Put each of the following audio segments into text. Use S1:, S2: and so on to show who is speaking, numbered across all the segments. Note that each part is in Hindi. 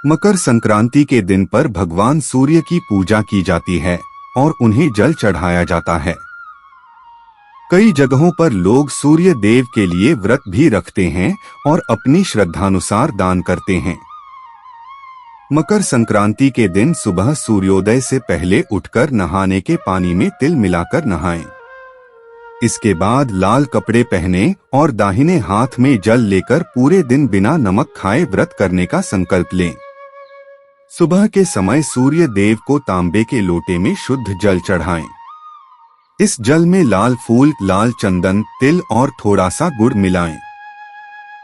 S1: मकर संक्रांति के दिन पर भगवान सूर्य की पूजा की जाती है और उन्हें जल चढ़ाया जाता है। कई जगहों पर लोग सूर्य देव के लिए व्रत भी रखते हैं और अपनी श्रद्धानुसार दान करते हैं। मकर संक्रांति के दिन सुबह सूर्योदय से पहले उठकर नहाने के पानी में तिल मिलाकर नहाएं। इसके बाद लाल कपड़े पहने और दाहिने हाथ में जल लेकर पूरे दिन बिना नमक खाए व्रत करने का संकल्प लें। सुबह के समय सूर्य देव को तांबे के लोटे में शुद्ध जल चढ़ाएं। इस जल में लाल फूल, लाल चंदन, तिल और थोड़ा सा गुड़ मिलाएं।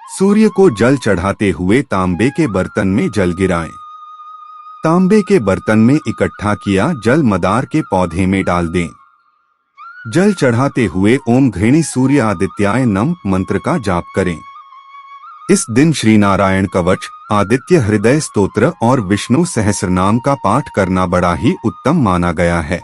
S1: सूर्य को जल चढ़ाते हुए तांबे के बर्तन में जल गिराएं। तांबे के बर्तन में इकट्ठा किया जल मदार के पौधे में डाल दें। जल चढ़ाते हुए ओम घृणी सूर्य आदित्याय नम मंत्र का जाप करें। इस दिन श्री नारायण कवच, आदित्य हृदय स्तोत्र और विष्णु सहस्रनाम का पाठ करना बड़ा ही उत्तम माना गया है।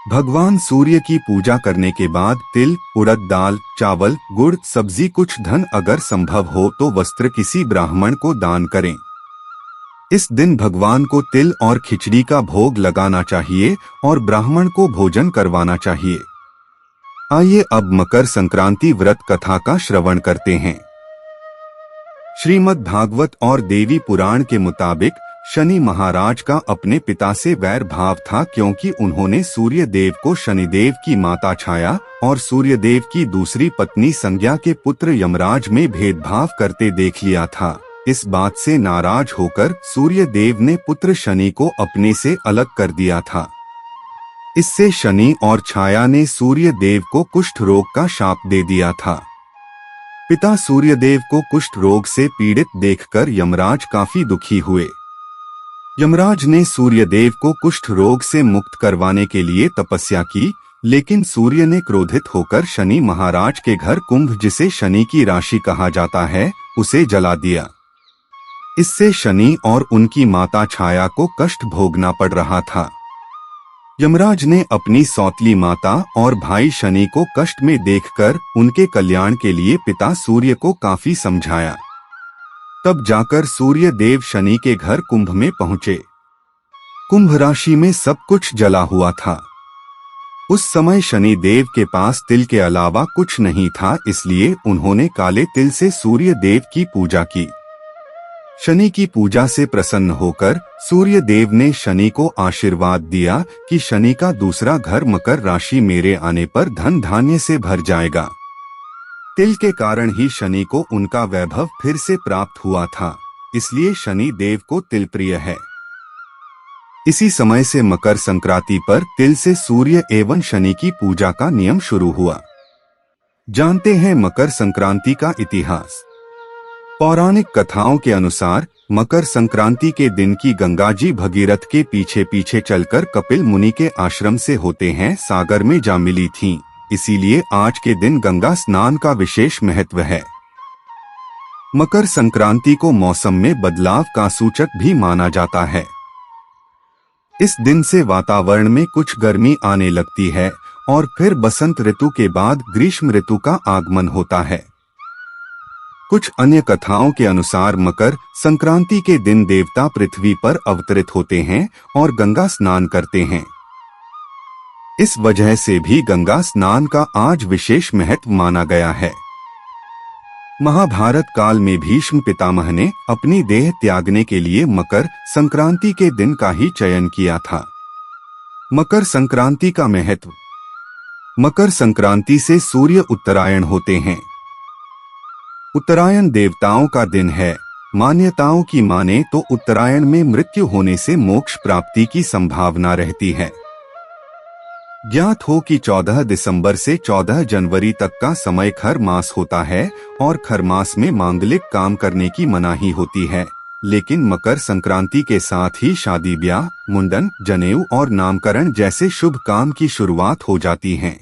S1: भगवान सूर्य की पूजा करने के बाद तिल, उड़द दाल, चावल, गुड़, सब्जी, कुछ धन अगर संभव हो तो वस्त्र किसी ब्राह्मण को दान करें। इस दिन भगवान को तिल और खिचड़ी का भोग लगाना चाहिए और ब्राह्मण को भोजन करवाना चाहिए। आइए अब मकर संक्रांति व्रत कथा का श्रवण करते हैं। श्रीमद् भागवत और देवी पुराण के मुताबिक शनि महाराज का अपने पिता से वैर भाव था, क्योंकि उन्होंने सूर्य देव को शनिदेव की माता छाया और सूर्य देव की दूसरी पत्नी संज्ञा के पुत्र यमराज में भेदभाव करते देख लिया था। इस बात से नाराज होकर सूर्य देव ने पुत्र शनि को अपने से अलग कर दिया था। इससे शनि और छाया ने सूर्य देव को कुष्ठ रोग का शाप दे दिया था। पिता सूर्यदेव को कुष्ठ रोग से पीड़ित देखकर यमराज काफी दुखी हुए। यमराज ने सूर्यदेव को कुष्ठ रोग से मुक्त करवाने के लिए तपस्या की, लेकिन सूर्य ने क्रोधित होकर शनि महाराज के घर कुंभ, जिसे शनि की राशि कहा जाता है, उसे जला दिया। इससे शनि और उनकी माता छाया को कष्ट भोगना पड़ रहा था। यमराज ने अपनी सौतली माता और भाई शनि को कष्ट में देखकर उनके कल्याण के लिए पिता सूर्य को काफी समझाया। तब जाकर सूर्य देव शनि के घर कुंभ में पहुंचे। कुंभ राशि में सब कुछ जला हुआ था। उस समय शनि देव के पास तिल के अलावा कुछ नहीं था, इसलिए उन्होंने काले तिल से सूर्य देव की पूजा की। शनि की पूजा से प्रसन्न होकर सूर्य देव ने शनि को आशीर्वाद दिया कि शनि का दूसरा घर मकर राशि मेरे आने पर धन धान्य से भर जाएगा। तिल के कारण ही शनि को उनका वैभव फिर से प्राप्त हुआ था, इसलिए शनि देव को तिल प्रिय है। इसी समय से मकर संक्रांति पर तिल से सूर्य एवं शनि की पूजा का नियम शुरू हुआ। जानते हैं मकर संक्रांति का इतिहास। पौराणिक कथाओं के अनुसार मकर संक्रांति के दिन की गंगा जी भगीरथ के पीछे पीछे चलकर कपिल मुनि के आश्रम से होते हैं सागर में जा मिली थीं, इसीलिए आज के दिन गंगा स्नान का विशेष महत्व है। मकर संक्रांति को मौसम में बदलाव का सूचक भी माना जाता है। इस दिन से वातावरण में कुछ गर्मी आने लगती है और फिर बसंत ऋतु के बाद ग्रीष्म ऋतु का आगमन होता है। कुछ अन्य कथाओं के अनुसार मकर संक्रांति के दिन देवता पृथ्वी पर अवतरित होते हैं और गंगा स्नान करते हैं। इस वजह से भी गंगा स्नान का आज विशेष महत्व माना गया है। महाभारत काल में भीष्म पितामह ने अपनी देह त्यागने के लिए मकर संक्रांति के दिन का ही चयन किया था। मकर संक्रांति का महत्व। मकर संक्रांति से सूर्य उत्तरायण होते हैं। उत्तरायण देवताओं का दिन है। मान्यताओं की माने तो उत्तरायण में मृत्यु होने से मोक्ष प्राप्ति की संभावना रहती है। ज्ञात हो कि 14 दिसंबर से 14 जनवरी तक का समय खर मास होता है और खर मास में मांगलिक काम करने की मनाही होती है, लेकिन मकर संक्रांति के साथ ही शादी ब्याह, मुंडन, जनेऊ और नामकरण जैसे शुभ काम की शुरुआत हो जाती है।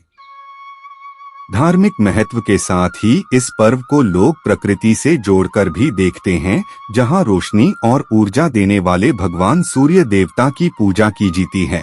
S1: धार्मिक महत्व के साथ ही इस पर्व को लोग प्रकृति से जोड़कर भी देखते हैं, जहां रोशनी और ऊर्जा देने वाले भगवान सूर्य देवता की पूजा की जाती है।